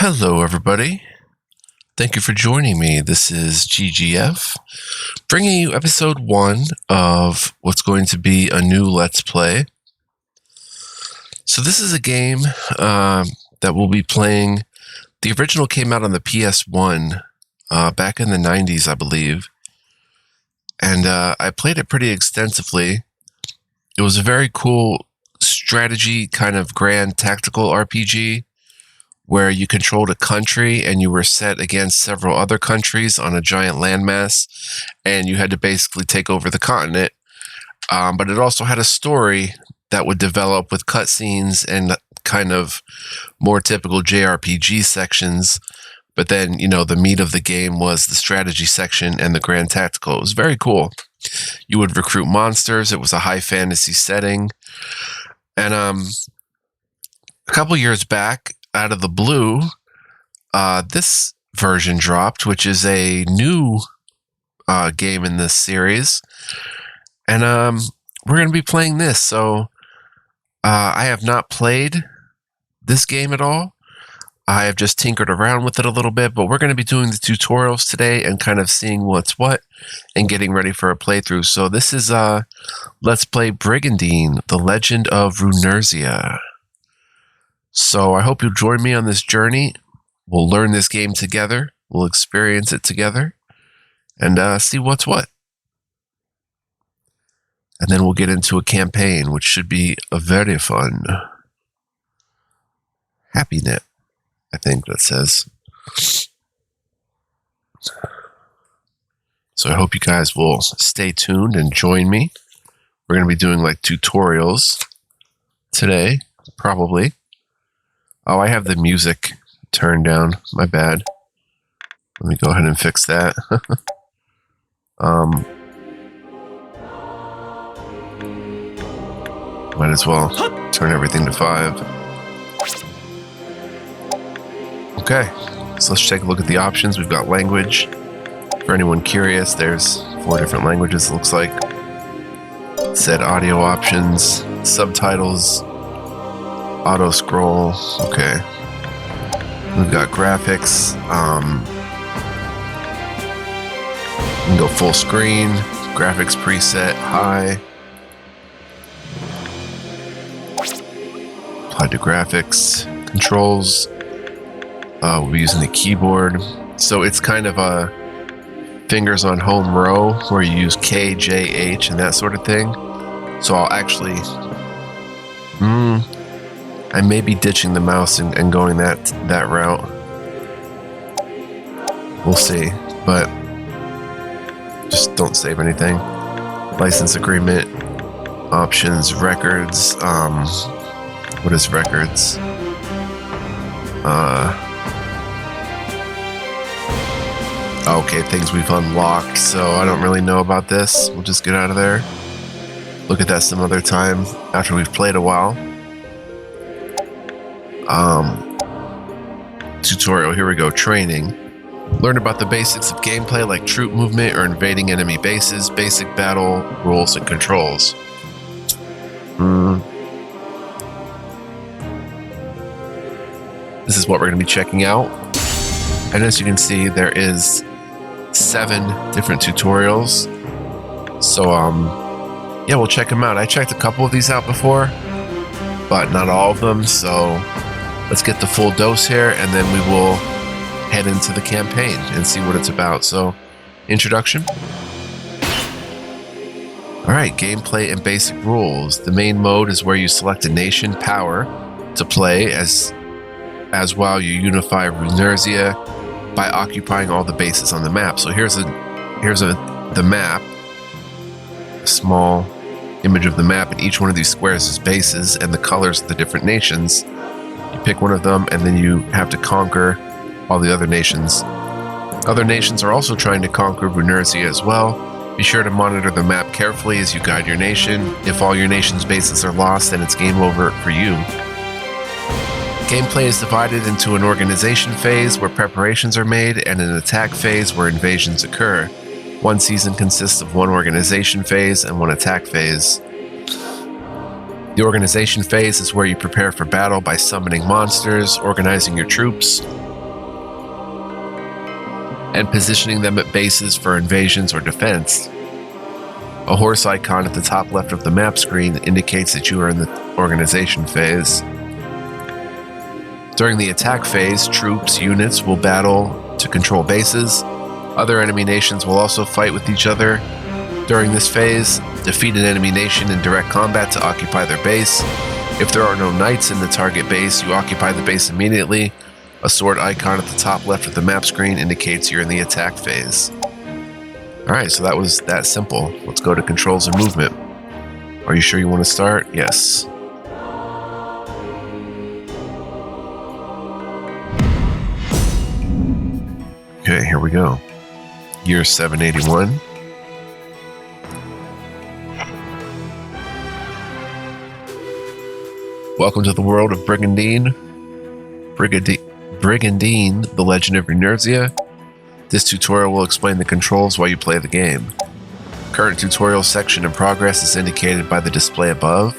Hello, everybody. Thank you for joining me. This is GGF, bringing you episode 1 of what's going to be a new Let's Play. So this is a game that we'll be playing. The original came out on the PS1 back in the 90s, I believe. And I played it pretty extensively. It was a very cool strategy, kind of grand tactical RPG, where you controlled a country and you were set against several other countries on a giant landmass, and you had to basically take over the continent. But it also had a story that would develop with cutscenes and kind of more typical JRPG sections. But then, the meat of the game was the strategy section and the grand tactical. It was very cool. You would recruit monsters. It was a high fantasy setting. And a couple years back, out of the blue, this version dropped, which is a new game in this series. And we're going to be playing this. So I have not played this game at all. I have just tinkered around with it a little bit, but we're going to be doing the tutorials today and kind of seeing what's what and getting ready for a playthrough. So this is Let's Play Brigandine, the Legend of Runersia. So I hope you'll join me on this journey. We'll learn this game together. We'll experience it together and see what's what. And then we'll get into a campaign, which should be a very fun. HappyNet, I think that says. So I hope you guys will stay tuned and join me. We're going to be doing like tutorials today, probably. Oh, I have the music turned down. My bad. Let me go ahead and fix that. Might as well turn everything to 5. Okay, so let's take a look at the options. We've got language. For anyone curious, there's 4 different languages, it looks like. Set audio options, subtitles, auto scroll. Okay. We've got graphics. We can go full screen. Graphics preset high. Apply to graphics. Controls. We'll be using the keyboard. So it's kind of a fingers on home row where you use K, J, H, and that sort of thing. So I'll actually... I may be ditching the mouse and going that route. We'll see, but just don't save anything. License agreement, options, records. What is records? Okay, things we've unlocked, so I don't really know about this. We'll just get out of there. Look at that some other time after we've played a while. Tutorial, here we go. Training. Learn about the basics of gameplay like troop movement or invading enemy bases, basic battle rules and controls. This is what we're going to be checking out. And as you can see, there is 7 different tutorials. So, yeah, we'll check them out. I checked a couple of these out before, but not all of them. So let's get the full dose here, and then we will head into the campaign and see what it's about. So, introduction. All right, gameplay and basic rules. The main mode is where you select a nation power to play as while you unify Runersia by occupying all the bases on the map. So here's the map, a small image of the map, and each one of these squares is bases, and the colors of the different nations. You pick one of them, and then you have to conquer all the other nations. Other nations are also trying to conquer Runersia as well. Be sure to monitor the map carefully as you guide your nation. If all your nation's bases are lost, then it's game over for you. Gameplay is divided into an organization phase where preparations are made and an attack phase where invasions occur. One season consists of one organization phase and one attack phase. The organization phase is where you prepare for battle by summoning monsters, organizing your troops, and positioning them at bases for invasions or defense. A horse icon at the top left of the map screen indicates that you are in the organization phase. During the attack phase, troops, units will battle to control bases. Other enemy nations will also fight with each other. During this phase, defeat an enemy nation in direct combat to occupy their base. If there are no knights in the target base, you occupy the base immediately. A sword icon at the top left of the map screen indicates you're in the attack phase. Alright, so that was that simple. Let's go to controls and movement. Are you sure you want to start? Yes. Okay, here we go. Year 781. Welcome to the world of Brigandine. Brigandine, the Legend of Runersia. This tutorial will explain the controls while you play the game. Current tutorial section in progress is indicated by the display above.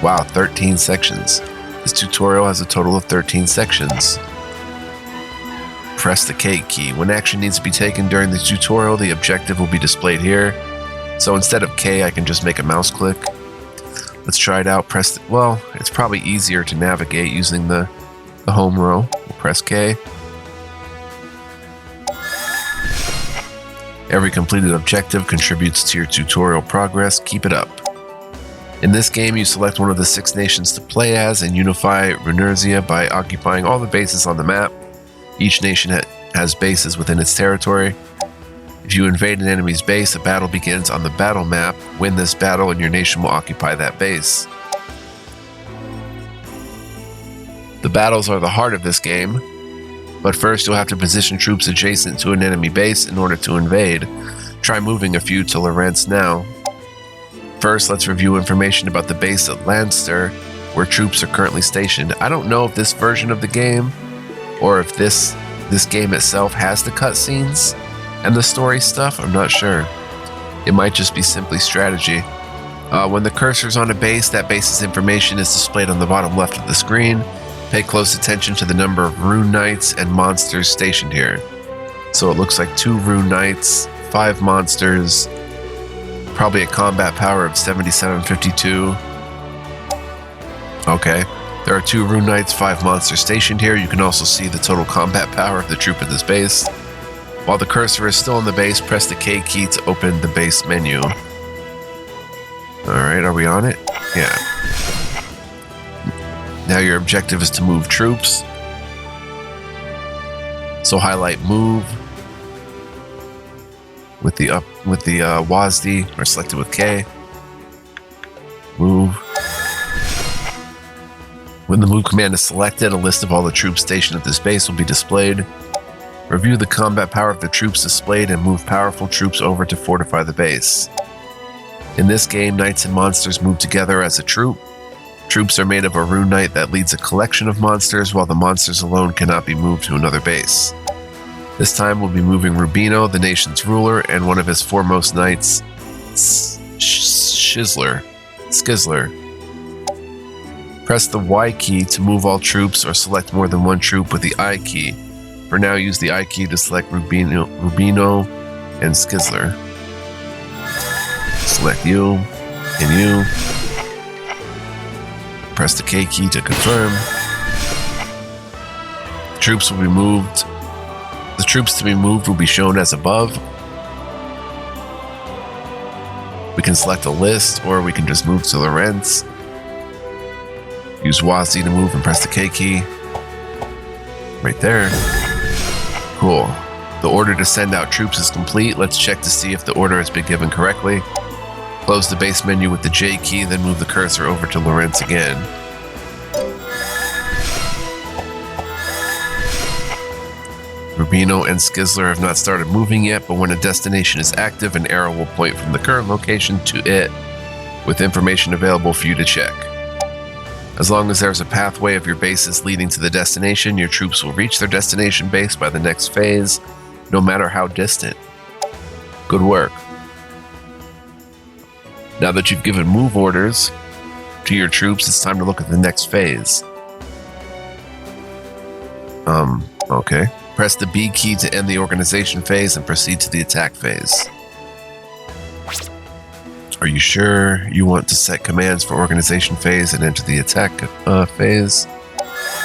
Wow, 13 sections. This tutorial has a total of 13 sections. Press the K key. When action needs to be taken during the tutorial, the objective will be displayed here. So instead of K, I can just make a mouse click. Let's try it out. Well, it's probably easier to navigate using the home row. We'll press K. Every completed objective contributes to your tutorial progress. Keep it up. In this game, you select one of the 6 nations to play as and unify Runersia by occupying all the bases on the map. Each nation has bases within its territory. If you invade an enemy's base, a battle begins on the battle map. Win this battle and your nation will occupy that base. The battles are the heart of this game, but first you'll have to position troops adjacent to an enemy base in order to invade. Try moving a few to Lorentz now. First, let's review information about the base at Lanster, where troops are currently stationed. I don't know if this version of the game, or if this game itself has the cutscenes and the story stuff. I'm not sure. It might just be simply strategy. When the cursor's on a base, that base's information is displayed on the bottom left of the screen. Pay close attention to the number of rune knights and monsters stationed here. So it looks like 2 rune knights, 5 monsters, probably a combat power of 7752. Okay. There are 2 rune knights, 5 monsters stationed here. You can also see the total combat power of the troop in this base. While the cursor is still on the base, press the K key to open the base menu. Alright, are we on it? Yeah. Now your objective is to move troops. So highlight move with the WASD, or select it with K. Move. When the move command is selected, a list of all the troops stationed at this base will be displayed. Review the combat power of the troops displayed and move powerful troops over to fortify the base. In this game, knights and monsters move together as a troop. Troops are made of a rune knight that leads a collection of monsters, while the monsters alone cannot be moved to another base. This time we'll be moving Rubino, the nation's ruler, and one of his foremost knights, Skizler. Press the Y key to move all troops or select more than one troop with the I key. For now, use the I key to select Rubino and Skizler. Select you and you. Press the K key to confirm. Troops will be moved. The troops to be moved will be shown as above. We can select a list, or we can just move to Lorentz. Use WASD to move and press the K key. Right there. Cool. The order to send out troops is complete. Let's check to see if the order has been given correctly. Close the base menu with the J key, then move the cursor over to Lorentz again. Rubino and Skizler have not started moving yet, but when a destination is active, an arrow will point from the current location to it, with information available for you to check. As long as there's a pathway of your bases leading to the destination, your troops will reach their destination base by the next phase, no matter how distant. Good work. Now that you've given move orders to your troops, it's time to look at the next phase. Okay. Press the B key to end the organization phase and proceed to the attack phase. Are you sure you want to set commands for organization phase and enter the attack phase?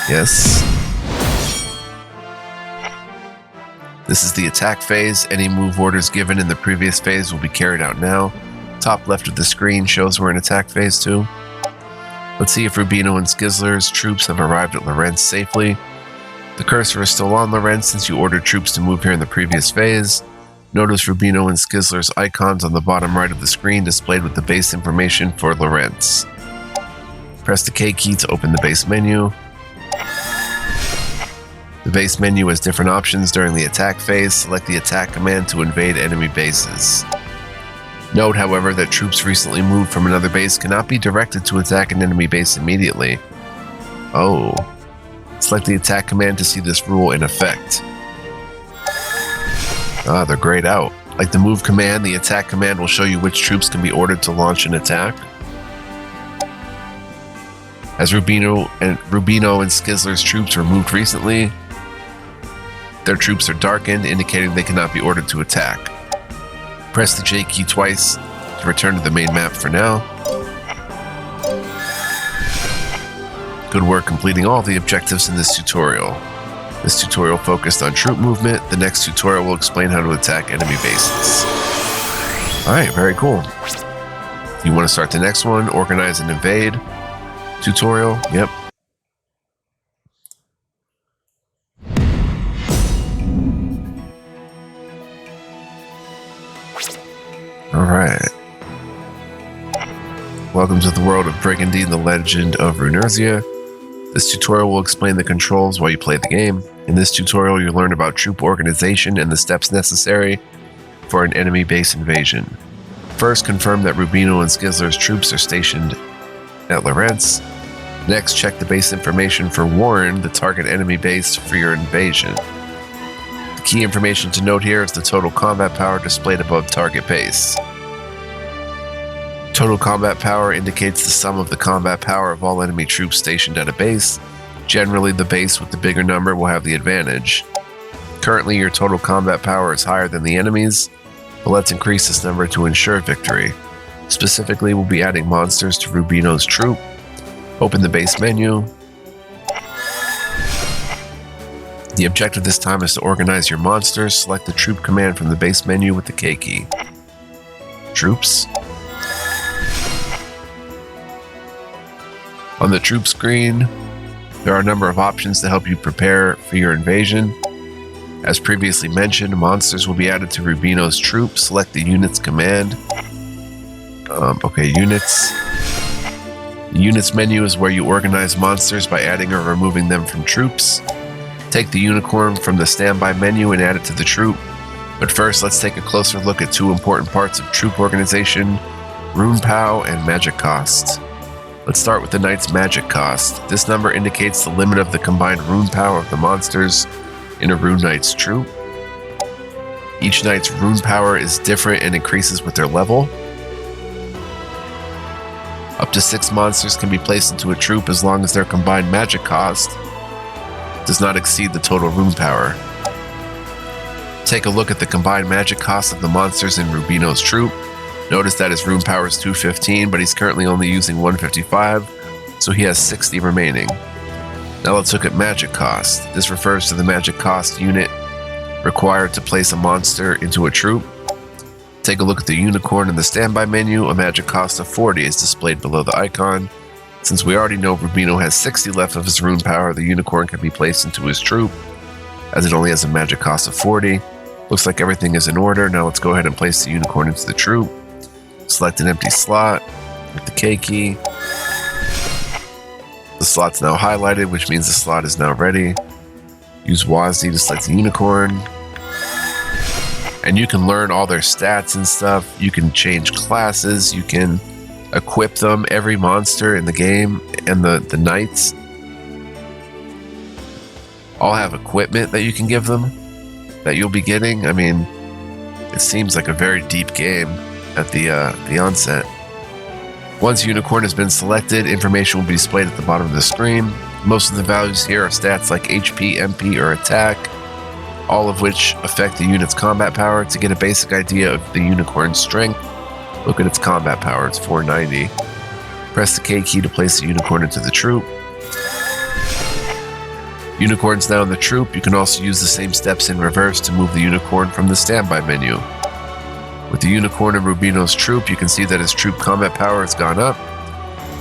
Yes. This is the attack phase. Any move orders given in the previous phase will be carried out now. Top left of the screen shows we're in attack phase 2. Let's see if Rubino and Skizzler's troops have arrived at Lorentz safely. The cursor is still on Lorentz since you ordered troops to move here in the previous phase. Notice Rubino and Skizzler's icons on the bottom right of the screen displayed with the base information for Lorentz. Press the K key to open the base menu. The base menu has different options during the attack phase. Select the attack command to invade enemy bases. Note, however, that troops recently moved from another base cannot be directed to attack an enemy base immediately. Oh. Select the attack command to see this rule in effect. Ah, they're grayed out. Like the move command, the attack command will show you which troops can be ordered to launch an attack. As Rubino and Skizzler's troops were moved recently, their troops are darkened, indicating they cannot be ordered to attack. Press the J key twice to return to the main map for now. Good work completing all the objectives in this tutorial. This tutorial focused on troop movement. The next tutorial will explain how to attack enemy bases. Alright, very cool. You want to start the next one, organize and invade tutorial? Yep. Alright. Welcome to the world of Brigandine, the Legend of Runersia. This tutorial will explain the controls while you play the game. In this tutorial, you'll learn about troop organization and the steps necessary for an enemy base invasion. First, confirm that Rubino and Skizzler's troops are stationed at Lorentz. Next, check the base information for Warren, the target enemy base for your invasion. The key information to note here is the total combat power displayed above target base. Total combat power indicates the sum of the combat power of all enemy troops stationed at a base. Generally, the base with the bigger number will have the advantage. Currently, your total combat power is higher than the enemy's, but let's increase this number to ensure victory. Specifically, we'll be adding monsters to Rubino's troop. Open the base menu. The objective this time is to organize your monsters. Select the troop command from the base menu with the K key. Troops. On the troop screen, there are a number of options to help you prepare for your invasion. As previously mentioned, monsters will be added to Rubino's troop. Select the units command. Units. The units menu is where you organize monsters by adding or removing them from troops. Take the unicorn from the standby menu and add it to the troop. But first, let's take a closer look at two important parts of troop organization: rune pow and magic cost. Let's start with the knight's magic cost. This number indicates the limit of the combined rune power of the monsters in a rune knight's troop. Each knight's rune power is different and increases with their level. Up to 6 monsters can be placed into a troop as long as their combined magic cost does not exceed the total rune power. Take a look at the combined magic cost of the monsters in Rubino's troop. Notice that his rune power is 215, but he's currently only using 155, so he has 60 remaining. Now let's look at magic cost. This refers to the magic cost unit required to place a monster into a troop. Take a look at the unicorn in the standby menu. A magic cost of 40 is displayed below the icon. Since we already know Rubino has 60 left of his rune power, the unicorn can be placed into his troop, as it only has a magic cost of 40. Looks like everything is in order. Now let's go ahead and place the unicorn into the troop. Select an empty slot with the K key. The slot's now highlighted, which means the slot is now ready. Use WASD to select the unicorn. And you can learn all their stats and stuff. You can change classes. You can equip them. Every monster in the game and the knights all have equipment that you can give them that you'll be getting. I mean, it seems like a very deep game at the onset. Once unicorn has been selected, information will be displayed at the bottom of the screen. Most of the values here are stats like HP, MP, or attack. all of which affect the unit's combat power. To get a basic idea of the unicorn's strength, look at its combat power. It's 490. Press the K key to place the unicorn into the troop. Unicorn's now in the troop. You can also use the same steps in reverse to move the unicorn from the standby menu. With the unicorn in Rubino's troop, you can see that his troop combat power has gone up,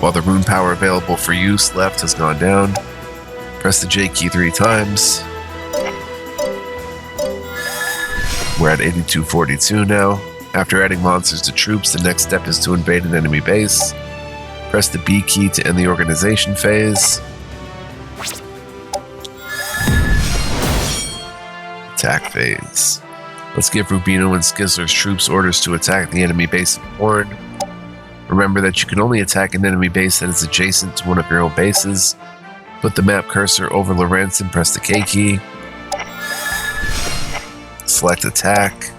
while the rune power available for use left has gone down. Press the J key 3 times. We're at 8242 now. After adding monsters to troops, the next step is to invade an enemy base. Press the B key to end the organization phase. Attack phase. Let's give Rubino and Skizzler's troops orders to attack the enemy base of Horn. Remember that you can only attack an enemy base that is adjacent to one of your own bases. Put the map cursor over Lorenz and press the K key. Select attack.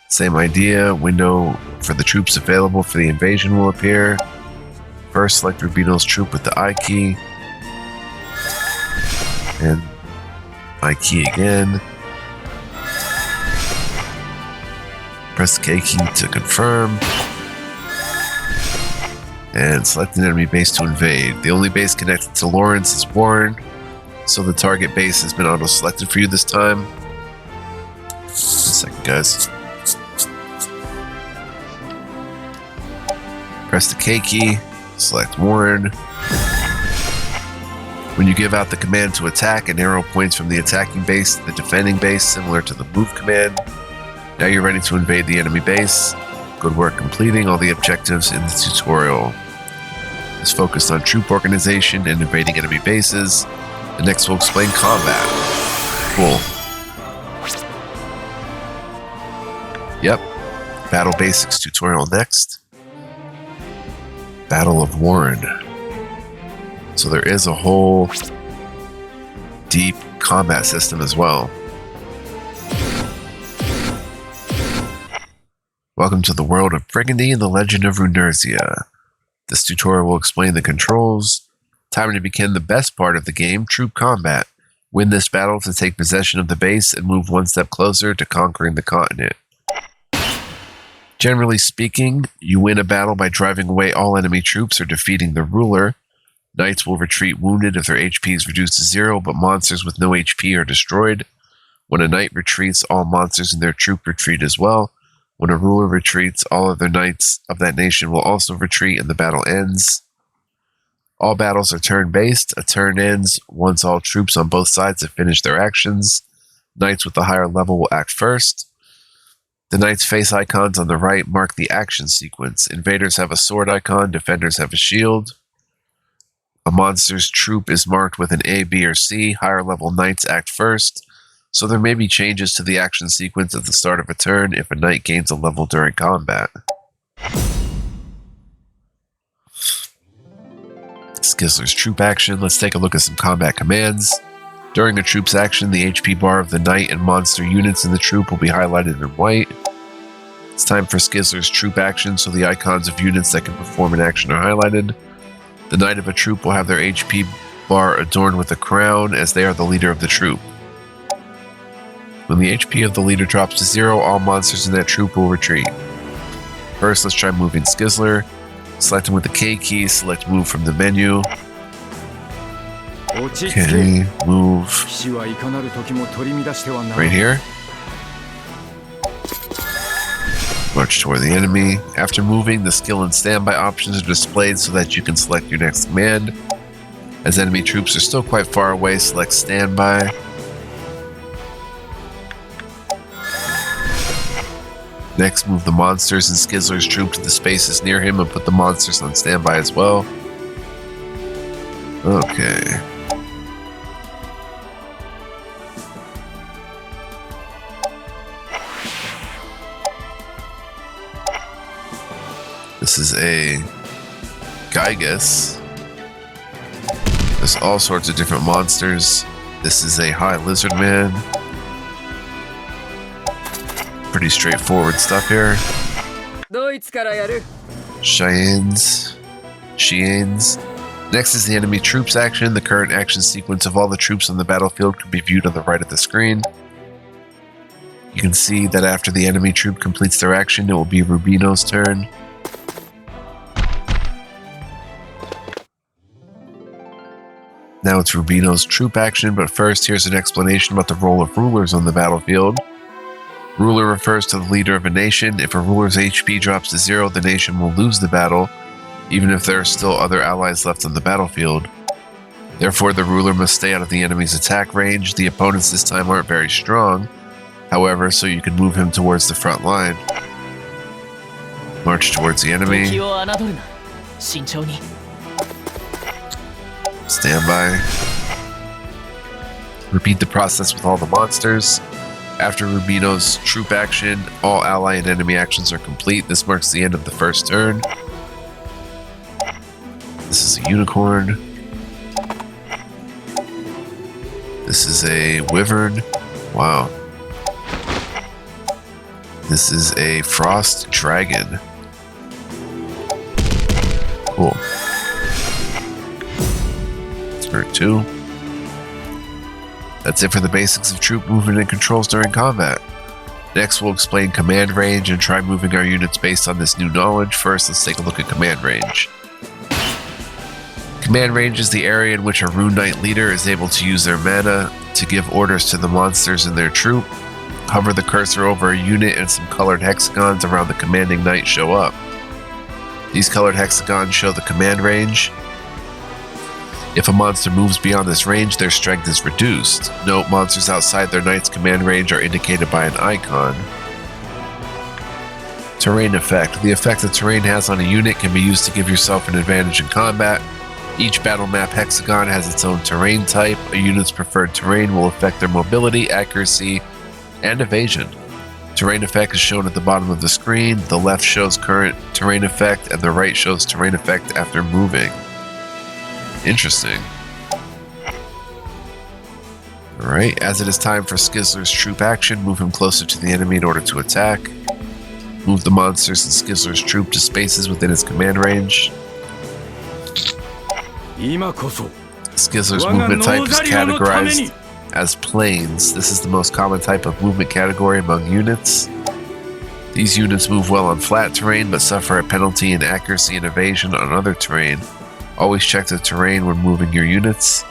Same idea, window for the troops available for the invasion will appear. First, select Rubino's troop with the I key. And I key again. Press the K key to confirm. And select an enemy base to invade. The only base connected to Lawrence is Warren, so the target base has been auto-selected for you this time. 1 second, guys. Press the K key, select Warren. When you give out the command to attack, an arrow points from the attacking base to the defending base, similar to the move command. Now you're ready to invade the enemy base. Good work completing all the objectives in the tutorial. It's focused on troop organization and invading enemy bases. The next will explain combat. Cool. Yep. Battle Basics tutorial next. Battle of Warren. So there is a whole deep combat system as well. Welcome to the world of Brigandine, the Legend of Runersia. This tutorial will explain the controls. Time to begin the best part of the game, troop combat. Win this battle to take possession of the base and move one step closer to conquering the continent. Generally speaking, you win a battle by driving away all enemy troops or defeating the ruler. Knights will retreat wounded if their HP is reduced to 0, but monsters with no HP are destroyed. When a knight retreats, all monsters in their troop retreat as well. When a ruler retreats, all other knights of that nation will also retreat and the battle ends. All battles are turn-based. A turn ends once all troops on both sides have finished their actions. Knights with the higher level will act first. The knight's face icons on the right mark the action sequence. Invaders have a sword icon, defenders have a shield. A monster's troop is marked with an A, B, or C. Higher level knights act first, so there may be changes to the action sequence at the start of a turn if a knight gains a level during combat. Skizzler's troop action. Let's take a look at some combat commands. During a troop's action, the HP bar of the knight and monster units in the troop will be highlighted in white. It's time for Skizzler's troop action, so the icons of units that can perform an action are highlighted. The knight of a troop will have their HP bar adorned with a crown, as they are the leader of the troop. When the HP of the leader drops to 0, all monsters in that troop will retreat. First, let's try moving Skizzler. Select him with the K key, select move from the menu. Okay, move right here. March toward the enemy. After moving, the skill and standby options are displayed so that you can select your next command. As enemy troops are still quite far away, select standby. Next, move the monsters and Skizzler's troop to the spaces near him and put the monsters on standby as well. Okay. This is a Gygus. There's all sorts of different monsters. This is a high lizard man. Pretty straightforward stuff here. Cheyennes. Next is the enemy troops action. The current action sequence of all the troops on the battlefield can be viewed on the right of the screen. You can see that after the enemy troop completes their action, it will be Rubino's turn. Now it's Rubino's troop action, but first here's an explanation about the role of rulers on the battlefield. Ruler refers to the leader of a nation. If a ruler's HP drops to 0, the nation will lose the battle, even if there are still other allies left on the battlefield. Therefore, the ruler must stay out of the enemy's attack range. The opponents this time aren't very strong, however, so you can move him towards the front line. March towards the enemy. Stand by. Repeat the process with all the monsters. After Rubino's troop action, all ally and enemy actions are complete. This marks the end of the first turn. This is a unicorn. This is a wyvern. Wow. This is a frost dragon. Cool. Turn 2. That's it for the basics of troop movement and controls during combat. Next, we'll explain command range and try moving our units based on this new knowledge. First, let's take a look at command range. Command range is the area in which a Rune Knight leader is able to use their mana to give orders to the monsters in their troop. Hover the cursor over a unit and some colored hexagons around the commanding knight show up. These colored hexagons show the command range. If a monster moves beyond this range, their strength is reduced. Note, monsters outside their knight's command range are indicated by an icon. Terrain effect. The effect that terrain has on a unit can be used to give yourself an advantage in combat. Each battle map hexagon has its own terrain type. A unit's preferred terrain will affect their mobility, accuracy, and evasion. Terrain effect is shown at the bottom of the screen. The left shows current terrain effect, and the right shows terrain effect after moving. Interesting. Alright, as it is time for Skizzler's troop action, move him closer to the enemy in order to attack. Move the monsters and Skizzler's troop to spaces within his command range. Skizzler's movement type is categorized as planes. This is the most common type of movement category among units. These units move well on flat terrain, but suffer a penalty in accuracy and evasion on other terrain. Always check the terrain when moving your units.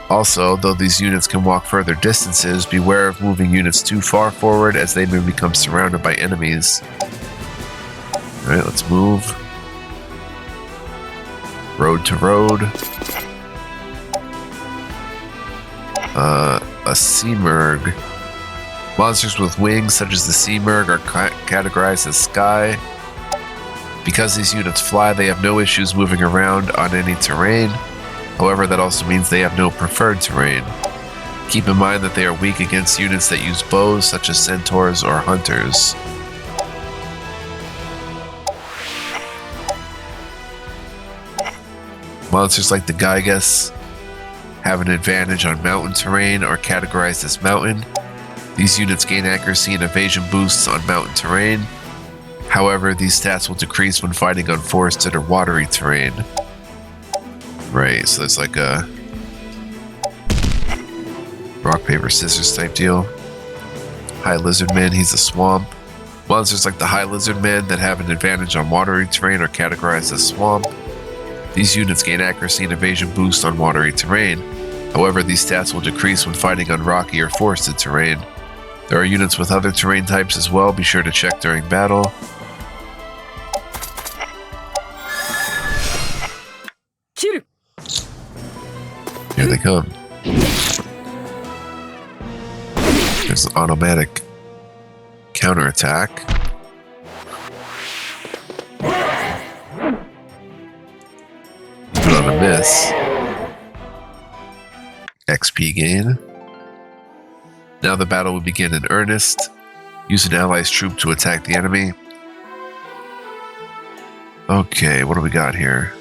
Also, though these units can walk further distances, beware of moving units too far forward as they may become surrounded by enemies. Alright, let's move. Road to road. A Seamerg. Monsters with wings, such as the Seamerg, are categorized as sky. Because these units fly, they have no issues moving around on any terrain. However, that also means they have no preferred terrain. Keep in mind that they are weak against units that use bows, such as centaurs or hunters. Monsters like the Gygas have an advantage on mountain terrain, are categorized as mountain. These units gain accuracy and evasion boosts on mountain terrain. However, these stats will decrease when fighting on forested or watery terrain. Right, so it's like a rock, paper, scissors type deal. High Lizardman, he's a swamp. Monsters like the High Lizardman that have an advantage on watery terrain are categorized as swamp. These units gain accuracy and evasion boost on watery terrain. However, these stats will decrease when fighting on rocky or forested terrain. There are units with other terrain types as well. Be sure to check during battle. Here they come. There's an automatic counterattack. Even on a miss. XP gain. Now the battle will begin in earnest. Use an ally's troop to attack the enemy. Okay, what do we got here?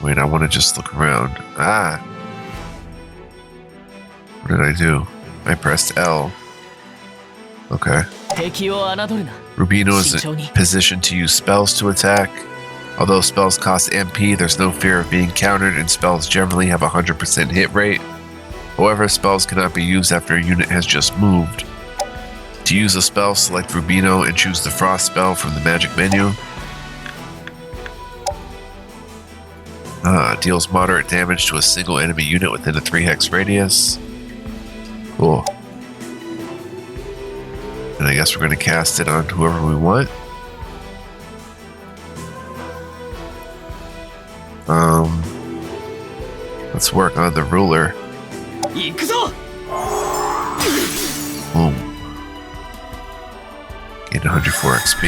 Wait, I want to just look around. Ah! What did I do? I pressed L. Okay. Rubino is in position to use spells to attack. Although spells cost MP, there's no fear of being countered, and spells generally have a 100% hit rate. However, spells cannot be used after a unit has just moved. To use a spell, select Rubino and choose the Frost spell from the magic menu. Deals moderate damage to a single enemy unit within a 3-hex radius. Cool. And I guess we're going to cast it on whoever we want. Let's work on the ruler. Boom. Gain 104 XP.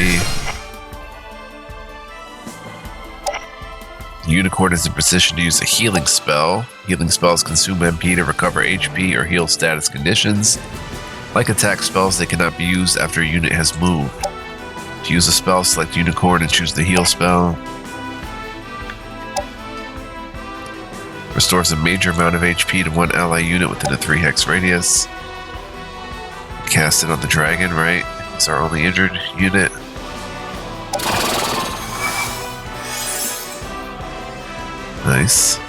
The unicorn is in position to use a healing spell. Healing spells consume MP to recover HP or heal status conditions. Like attack spells, they cannot be used after a unit has moved. To use a spell, select unicorn and choose the heal spell. Restores a major amount of HP to one ally unit within a 3-hex radius. Cast it on the dragon, right? It's our only injured unit. Nice.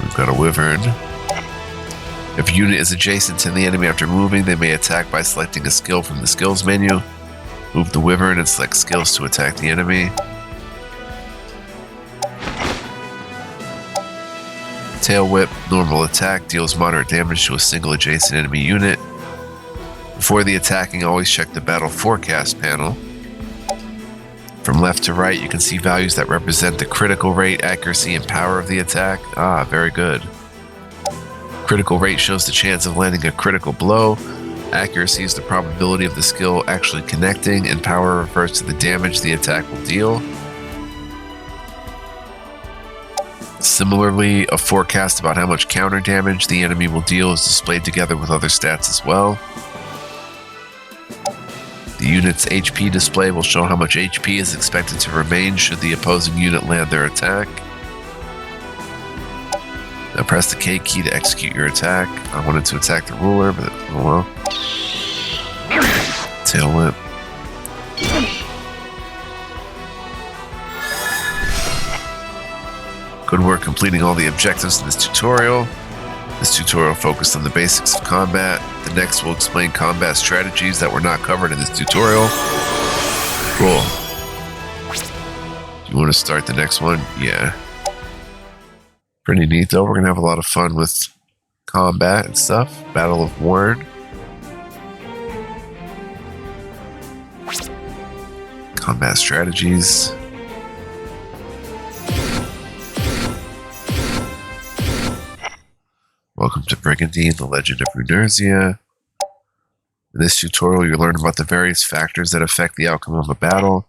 We've got a wyvern. If a unit is adjacent to the enemy after moving, they may attack by selecting a skill from the skills menu. Move the wyvern and select skills to attack the enemy. Tail Whip, normal attack, deals moderate damage to a single adjacent enemy unit. Before the attacking, always check the battle forecast panel. From left to right, you can see values that represent the critical rate, accuracy, and power of the attack. Ah, very good. Critical rate shows the chance of landing a critical blow. Accuracy is the probability of the skill actually connecting, and power refers to the damage the attack will deal. Similarly, a forecast about how much counter damage the enemy will deal is displayed together with other stats as well. The unit's HP display will show how much HP is expected to remain should the opposing unit land their attack. Now press the K key to execute your attack. I wanted to attack the ruler, but oh well. Tail Whip. Good work completing all the objectives in this tutorial. This tutorial focused on the basics of combat. The next will explain combat strategies that were not covered in this tutorial. Cool. Do you want to start the next one? Yeah. Pretty neat though. We're going to have a lot of fun with combat and stuff. Battle of Warren. Combat strategies. Welcome to Brigandine, the Legend of Runersia. In this tutorial, you'll learn about the various factors that affect the outcome of a battle.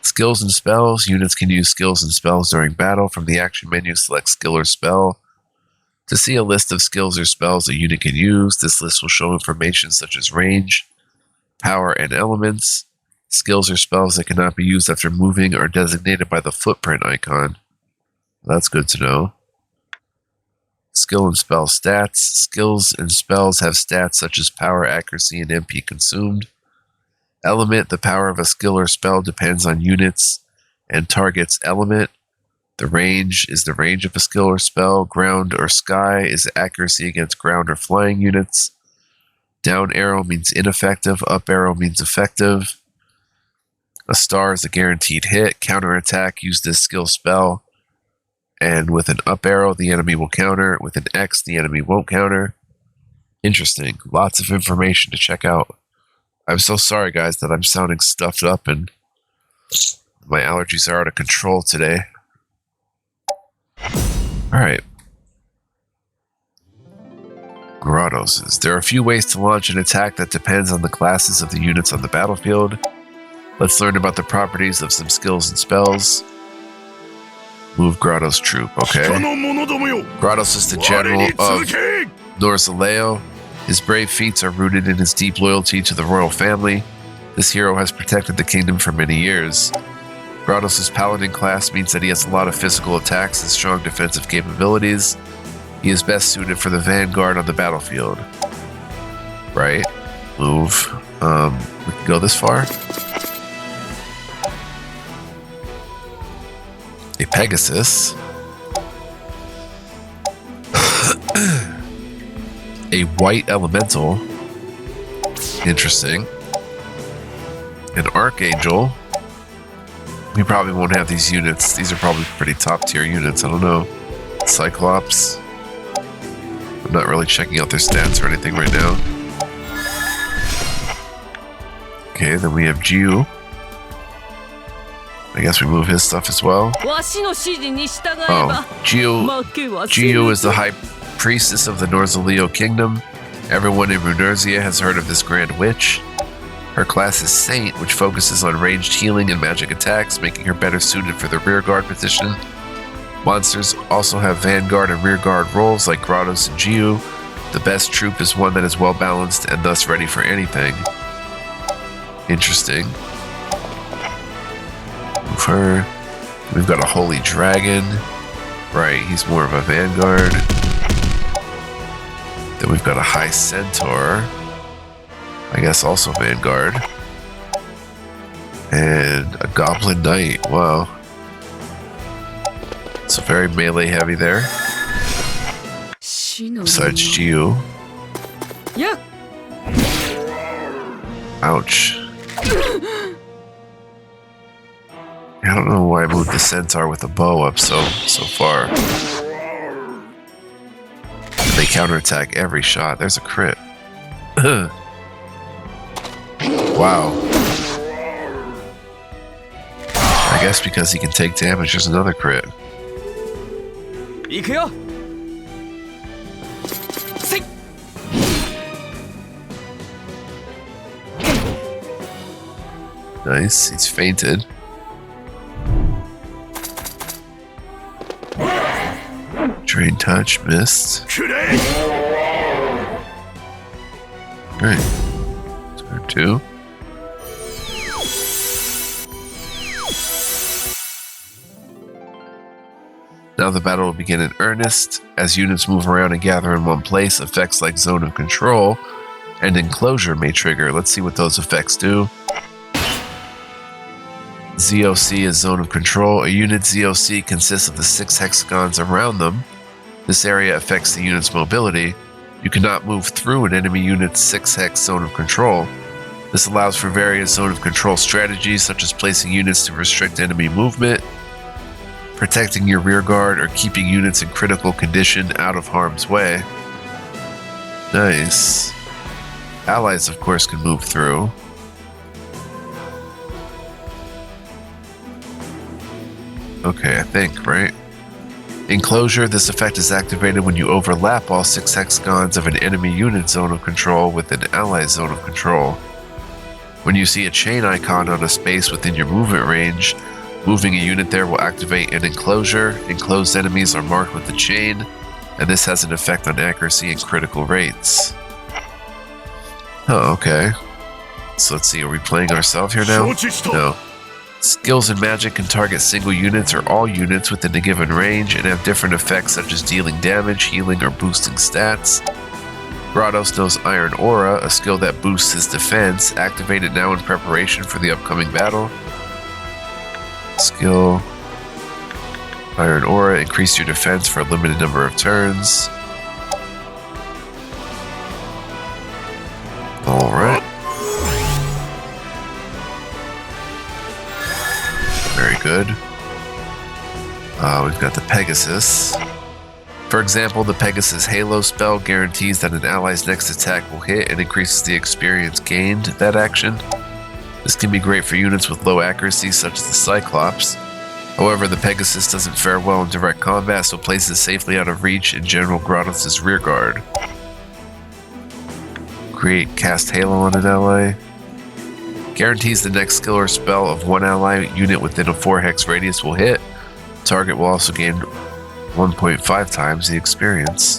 Skills and spells. Units can use skills and spells during battle. From the action menu, select skill or spell. To see a list of skills or spells a unit can use, this list will show information such as range, power, and elements. Skills or spells that cannot be used after moving are designated by the footprint icon. That's good to know. Skill and spell stats. Skills and spells have stats such as power, accuracy, and MP consumed. Element. The power of a skill or spell depends on units and target's element. The range is the range of a skill or spell. Ground or sky is accuracy against ground or flying units. Down arrow means ineffective. Up arrow means effective. A star is a guaranteed hit. Counterattack. Use this skill spell. And with an up arrow, the enemy will counter. With an X, the enemy won't counter. Interesting. Lots of information to check out. I'm so sorry, guys, that I'm sounding stuffed up and my allergies are out of control today. Alright. Grottos. There are a few ways to launch an attack that depends on the classes of the units on the battlefield. Let's learn about the properties of some skills and spells. Move Grotto's troop, okay? Grottos is the general of Norzaleo. His brave feats are rooted in his deep loyalty to the royal family. This hero has protected the kingdom for many years. Grottos' paladin class means that he has a lot of physical attacks and strong defensive capabilities. He is best suited for the vanguard on the battlefield. Right. Move. We can go this far? A Pegasus. A white elemental. Interesting. An Archangel. We probably won't have these units. These are probably pretty top tier units. I don't know. Cyclops. I'm not really checking out their stats or anything right now. Okay, then we have Jiu. I guess we move his stuff as well. Oh, Jiu is the high priestess of the Norzaleo kingdom. Everyone in Runersia has heard of this grand witch. Her class is Saint, which focuses on ranged healing and magic attacks, making her better suited for the rearguard position. Monsters also have vanguard and rearguard roles like Grottos and Jiu. The best troop is one that is well balanced and thus ready for anything. Interesting. Move her. We've got a Holy Dragon. Right, he's more of a vanguard. Then we've got a High Centaur. I guess also vanguard. And a Goblin Knight. Wow. So very melee heavy there. Besides Jiu. Yeah. Ouch. I don't know why I moved the Centaur with the bow up so far. They counterattack every shot. There's a crit. Wow. I guess because he can take damage, there's another crit. Nice, he's fainted. Drain touch, missed. Great. Turn 2. Now the battle will begin in earnest. As units move around and gather in one place, effects like Zone of Control and Enclosure may trigger. Let's see what those effects do. ZOC is Zone of Control. A unit's ZOC consists of the 6 hexagons around them. This area affects the unit's mobility. You cannot move through an enemy unit's 6-hex Zone of Control. This allows for various Zone of Control strategies, such as placing units to restrict enemy movement, protecting your rearguard, or keeping units in critical condition out of harm's way. Nice. Allies, of course, can move through. Okay, I think, right? Enclosure, this effect is activated when you overlap all 6 hexagons of an enemy unit Zone of Control with an ally Zone of Control. When you see a chain icon on a space within your movement range, moving a unit there will activate an enclosure. Enclosed enemies are marked with the chain, and this has an effect on accuracy and critical rates. Oh, okay. So let's see, are we playing ourselves here now? No. Skills in magic can target single units or all units within a given range and have different effects such as dealing damage, healing, or boosting stats. Grottos knows Iron Aura, a skill that boosts his defense. Activate it now in preparation for the upcoming battle. Skill Iron Aura, increase your defense for a limited number of turns. Alright. Very good. We've got the Pegasus. For example, the Pegasus Halo spell guarantees that an ally's next attack will hit and increases the experience gained that action. This can be great for units with low accuracy, such as the Cyclops. However, the Pegasus doesn't fare well in direct combat, so places it safely out of reach in General Grottos' rearguard. Create Cast Halo on an ally. Guarantees the next skill or spell of one ally unit within a 4-hex radius will hit. Target will also gain 1.5 times the experience.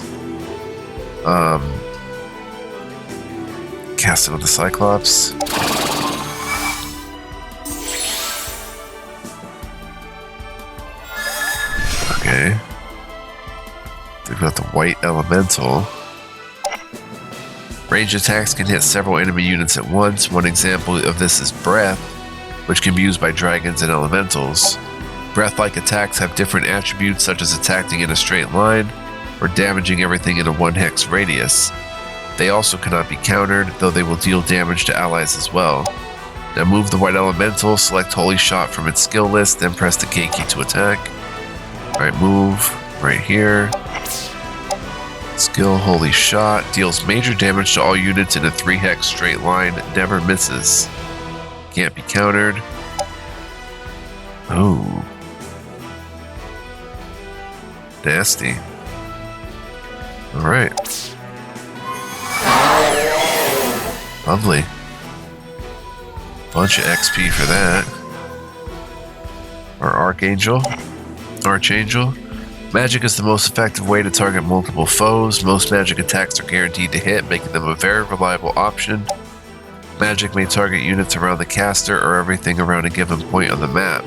Cast it on the Cyclops. Okay. They've got the White Elemental. Range attacks can hit several enemy units at once. One example of this is Breath, which can be used by dragons and elementals. Breath-like attacks have different attributes such as attacking in a straight line or damaging everything in a 1 hex radius. They also cannot be countered, though they will deal damage to allies as well. Now move the white elemental, select Holy Shot from its skill list, then press the K key to attack. Alright, move right here. Skill Holy Shot deals major damage to all units in a 3 hex straight line, never misses. Can't be countered. Oh. Nasty. Alright. Lovely. Bunch of XP for that. Our Archangel. Magic is the most effective way to target multiple foes. Most magic attacks are guaranteed to hit, making them a very reliable option. Magic may target units around the caster or everything around a given point on the map.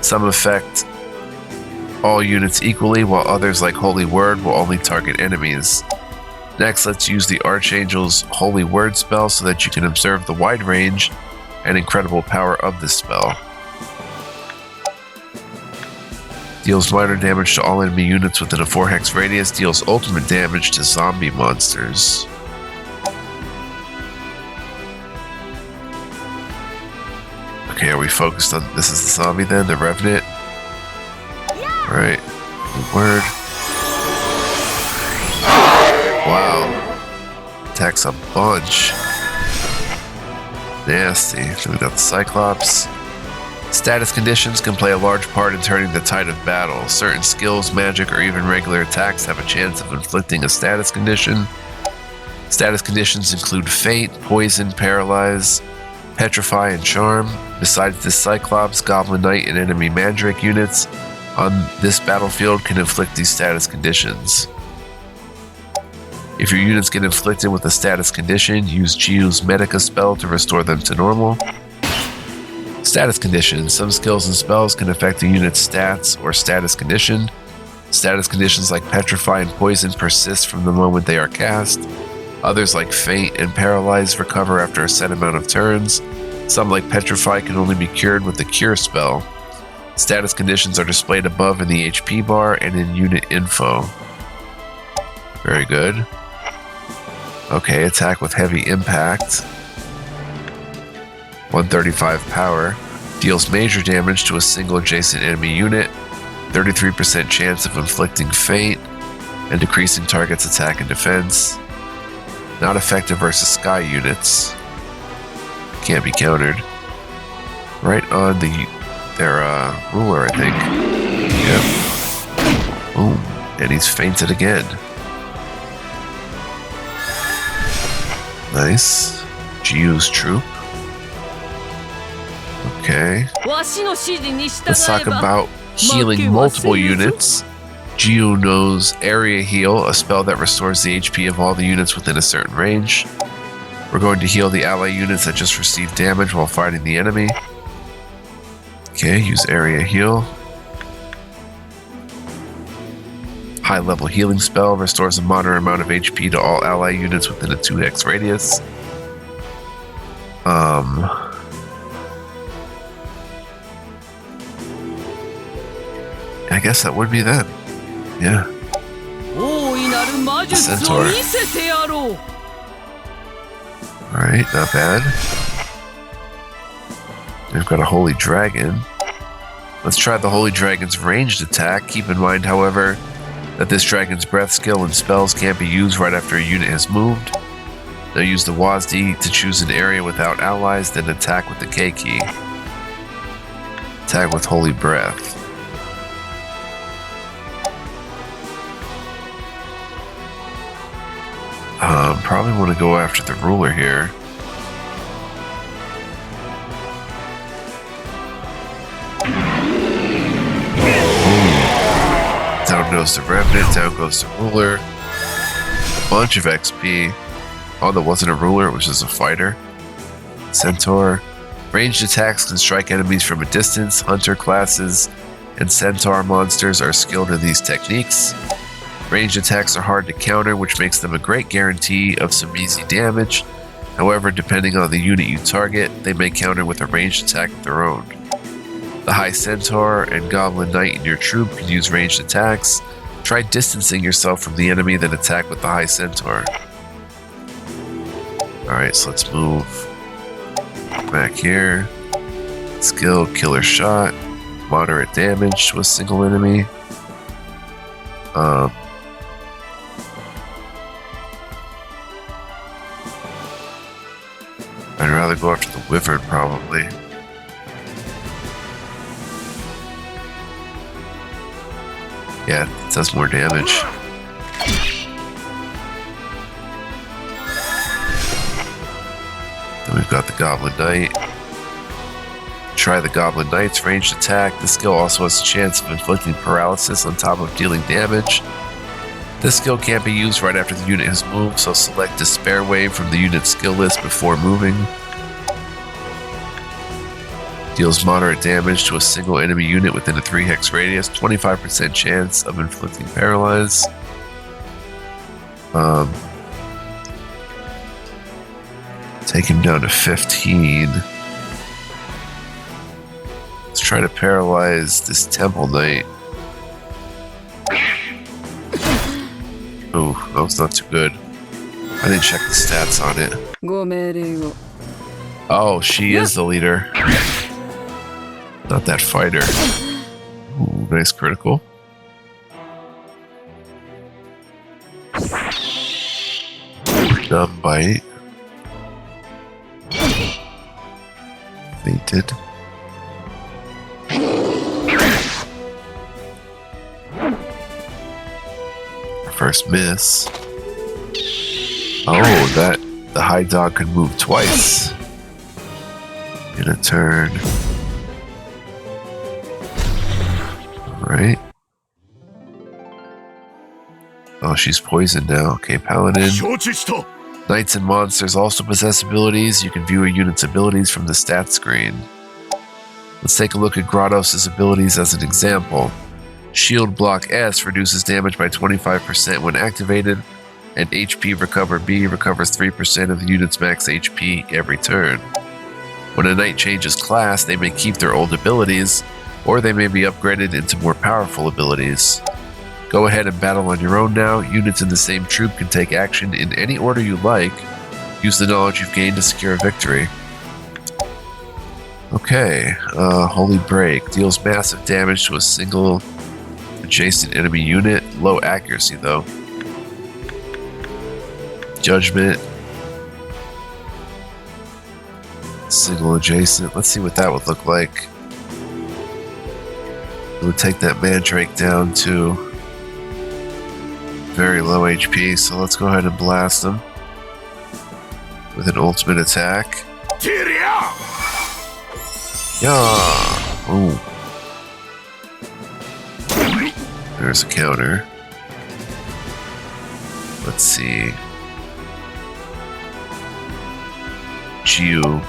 Some affect all units equally, while others, like Holy Word, will only target enemies. Next, let's use the Archangel's Holy Word spell so that you can observe the wide range and incredible power of this spell. Deals minor damage to all enemy units within a 4 hex radius, deals ultimate damage to zombie monsters. Okay, are we focused on this is the zombie then, the Revenant? Right. Word. Wow. Attacks a bunch. Nasty. So we got the Cyclops. Status conditions can play a large part in turning the tide of battle. Certain skills, magic, or even regular attacks have a chance of inflicting a status condition. Status conditions include Fate, Poison, Paralyze, Petrify, and Charm. Besides this, Cyclops, Goblin Knight, and enemy Mandrake units on this battlefield can inflict these status conditions. If your units get inflicted with a status condition, use Jiu's Medica spell to restore them to normal. Status conditions. Some skills and spells can affect a unit's stats or status condition. Status conditions like Petrify and Poison persist from the moment they are cast. Others like Faint and Paralyze recover after a set amount of turns. Some like Petrify can only be cured with the Cure spell. Status conditions are displayed above in the HP bar and in unit info. Very good. Okay, attack with heavy impact. 135 power. Deals major damage to a single adjacent enemy unit. 33% chance of inflicting Faint and decreasing target's attack and defense. Not effective versus sky units. Can't be countered. Right on their ruler, I think. Yep. Boom. And he's fainted again. Nice. Jiu's troop. Okay. Let's talk about healing multiple units. Jiu knows Area Heal, a spell that restores the HP of all the units within a certain range. We're going to heal the ally units that just received damage while fighting the enemy. Okay, use Area Heal. High level healing spell restores a moderate amount of HP to all ally units within a 2 hex radius. I guess that would be them. Yeah. The Centaur. Alright, not bad. We've got a Holy Dragon. Let's try the Holy Dragon's ranged attack. Keep in mind, however, that this Dragon's Breath skill and spells can't be used right after a unit has moved. Now use the WASD to choose an area without allies, then attack with the K key. Attack with Holy Breath. Probably want to go after the ruler here. Ooh. Down goes the Revenant, down goes the ruler. Bunch of XP. Oh, that wasn't a ruler, it was just a fighter. Centaur. Ranged attacks can strike enemies from a distance. Hunter classes and Centaur monsters are skilled in these techniques. Ranged attacks are hard to counter, which makes them a great guarantee of some easy damage. However, depending on the unit you target, they may counter with a ranged attack of their own. The High Centaur and Goblin Knight in your troop can use ranged attacks. Try distancing yourself from the enemy, then attack with the High Centaur. Alright, so let's move back here. Skill, Killer Shot. Moderate damage to a single enemy. I'd rather go after the Wyvern, probably. Yeah, it does more damage. Then we've got the Goblin Knight. Try the Goblin Knight's ranged attack. This skill also has a chance of inflicting paralysis on top of dealing damage. This skill can't be used right after the unit has moved, so select Despair Wave from the unit's skill list before moving. Deals moderate damage to a single enemy unit within a 3-hex radius, 25% chance of inflicting paralyze. Take him down to 15. Let's try to paralyze this Temple Knight. Oh, that was not too good. I didn't check the stats on it. Oh, she is the leader. Not that fighter. Ooh, nice critical. Dumb bite. Fainted. First miss. Oh, the high dog can move twice in a turn. Alright. Oh, she's poisoned now. Okay, Paladin. Knights and monsters also possess abilities. You can view a unit's abilities from the stats screen. Let's take a look at Grados' abilities as an example. Shield Block S reduces damage by 25% when activated, and HP Recover B recovers 3% of the unit's max HP every turn. When a knight changes class, they may keep their old abilities, or they may be upgraded into more powerful abilities. Go ahead and battle on your own now. Units in the same troop can take action in any order you like. Use the knowledge you've gained to secure a victory. Okay, Holy Break. Deals massive damage to a single adjacent enemy unit. Low accuracy, though. Judgment. Single adjacent. Let's see what that would look like. It would take that Mandrake down to very low HP, so let's go ahead and blast him with an ultimate attack. Yeah. Ooh. There's a counter. Let's see. Jiu.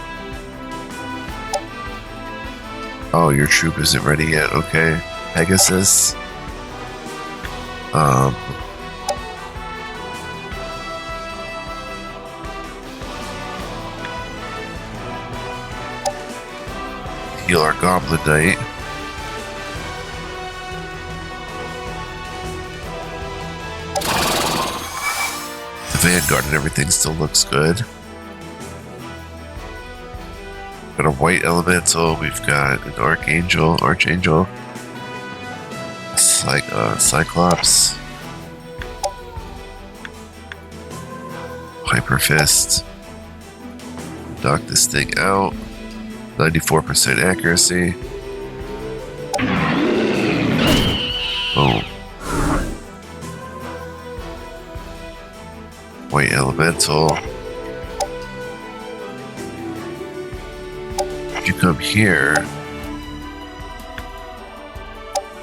Oh, your troop isn't ready yet. Okay. Pegasus. Heal our Goblin Knight. The Vanguard and everything still looks good. Got a White Elemental. We've got an Archangel. It's like Cyclops. Hyper Fist. Knock this thing out. 94% accuracy. Boom. White Elemental. If you come here,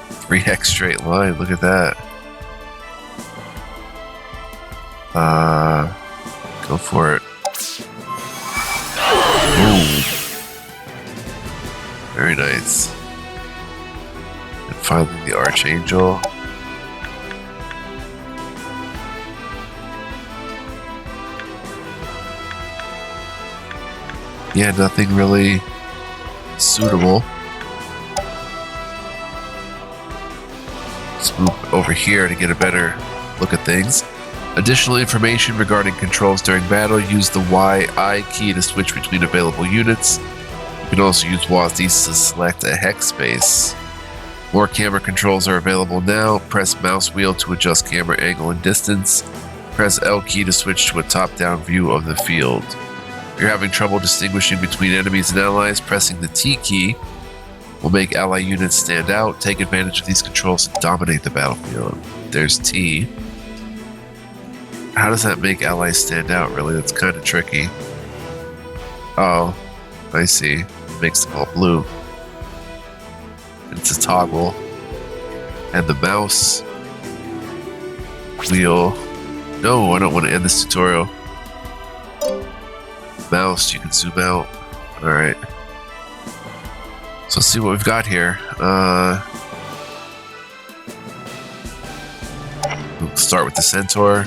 3x straight line, look at that. Go for it. Boom. Very nice. And finally the Archangel. Yeah, nothing really suitable. over here to get a better look at things. Additional information regarding controls during battle. Use the Y-I key to switch between available units. You can also use WASD to select a hex space. More camera controls are available now. Press mouse wheel to adjust camera angle and distance. Press L key to switch to a top-down view of the field. If you're having trouble distinguishing between enemies and allies, pressing the T key will make ally units stand out. Take advantage of these controls to dominate the battlefield. There's T. How does that make allies stand out, really? That's kind of tricky. Oh, I see. It makes them all blue. It's a toggle. And the mouse wheel. No, I don't want to end this tutorial. Mouse, you can zoom out. Alright. So let's see what we've got here. We'll start with the Centaur.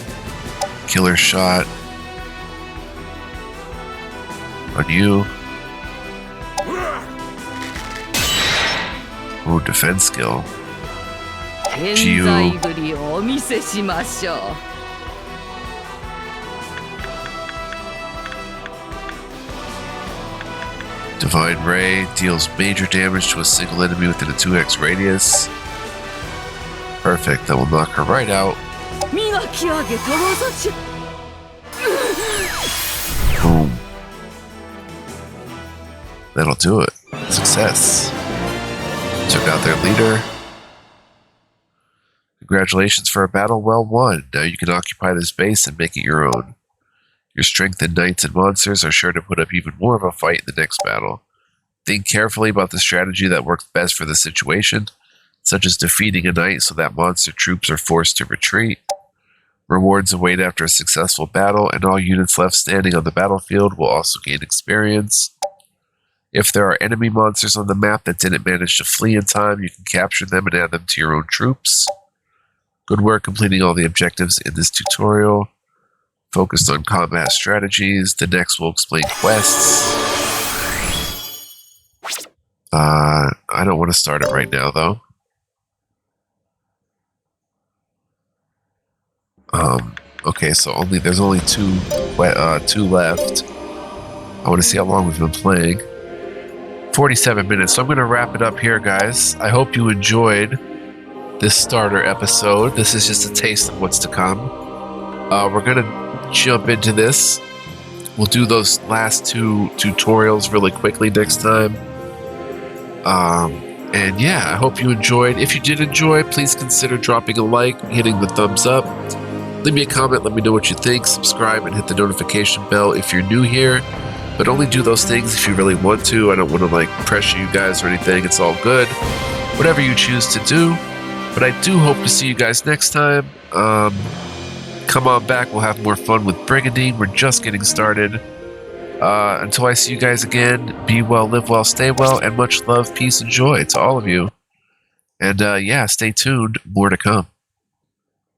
Killer shot. On you. Oh, defense skill. Jiu. Divine Ray deals major damage to a single enemy within a 2x radius. Perfect, that will knock her right out. Boom. That'll do it. Success. Took out their leader. Congratulations for a battle well won. Now you can occupy this base and make it your own. Your strengthened knights and monsters are sure to put up even more of a fight in the next battle. Think carefully about the strategy that works best for the situation, such as defeating a knight so that monster troops are forced to retreat. Rewards await after a successful battle, and all units left standing on the battlefield will also gain experience. If there are enemy monsters on the map that didn't manage to flee in time, you can capture them and add them to your own troops. Good work completing all the objectives in this tutorial. Focused on combat strategies. The next will explain quests. I don't want to start it right now, though. Okay, so there's only two left. I want to see how long we've been playing. 47 minutes. So I'm going to wrap it up here, guys. I hope you enjoyed this starter episode. This is just a taste of what's to come. We're going to jump into this. We'll do those last two tutorials really quickly next time. And yeah, I hope you enjoyed. If you did enjoy, please consider dropping a like, hitting the thumbs up. Leave me a comment, let me know what you think. Subscribe and hit the notification bell if you're new here. But only do those things if you really want to. I don't want to pressure you guys or anything. It's all good. Whatever you choose to do. But I do hope to see you guys next time. Come on back. We'll have more fun with Brigandine. We're just getting started. Until I see you guys again, be well, live well, stay well, and much love, peace, and joy to all of you. And yeah, stay tuned. More to come.